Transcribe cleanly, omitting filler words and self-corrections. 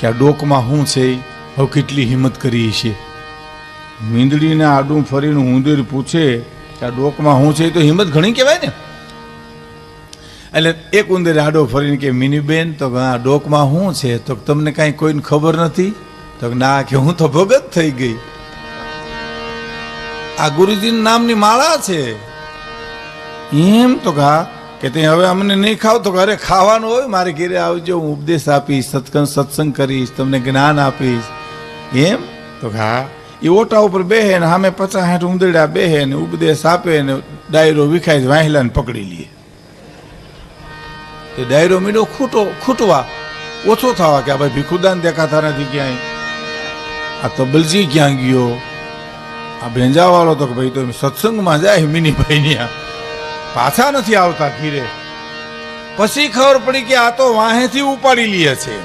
કે આ ડોકમાં શું છે, હવે કેટલી હિંમત કરી છે. મીંદડીને આડું ફરીને ઉંદર પૂછે કે આ ડોકમાં શું છે, તો હિંમત ઘણી કહેવાય ને. એટલે એક ઉંદર આડો ફરીને કે મિનીબેન, તો આ ડોકમાં શું છે, તો તમને કાંઈ કોઈને ખબર નથી? તો ના, કે હું તો ભગત થઈ ગઈ. આ ગુરુજી નામની માળા છે. એમ તો કે તે હવે અમને નહીં ખાવ? તો અરે ખાવાનું હોય, મારે ઘેરે આવજો, હું ઉપદેશ આપીશ, સત્સંગ કરીશ, તમને જ્ઞાન આપીશ. એમ તો એ ઓટા ઉપર બેહે ને સામે 50-60 ઉંદરડા બેહે ને ઉપદેશ આપે ને ડાયરો વિખાય વાહેલાને પકડી લે. એ ડાયરો મીડો ખૂટવા ઓછો થવા કે ભાઈ ભીખુદાન દેખાતા નથી ક્યાંય, આ તબલજી ક્યાં ગયો, આ ભેંજાવાળો તો કે ભાઈ તો સત્સંગમાં જાય મિનીભાઈ પાછા નથી આવતા ઘીરે. પછી ખબર પડી કે આ તો વાહેથી ઉપાડી લે છે.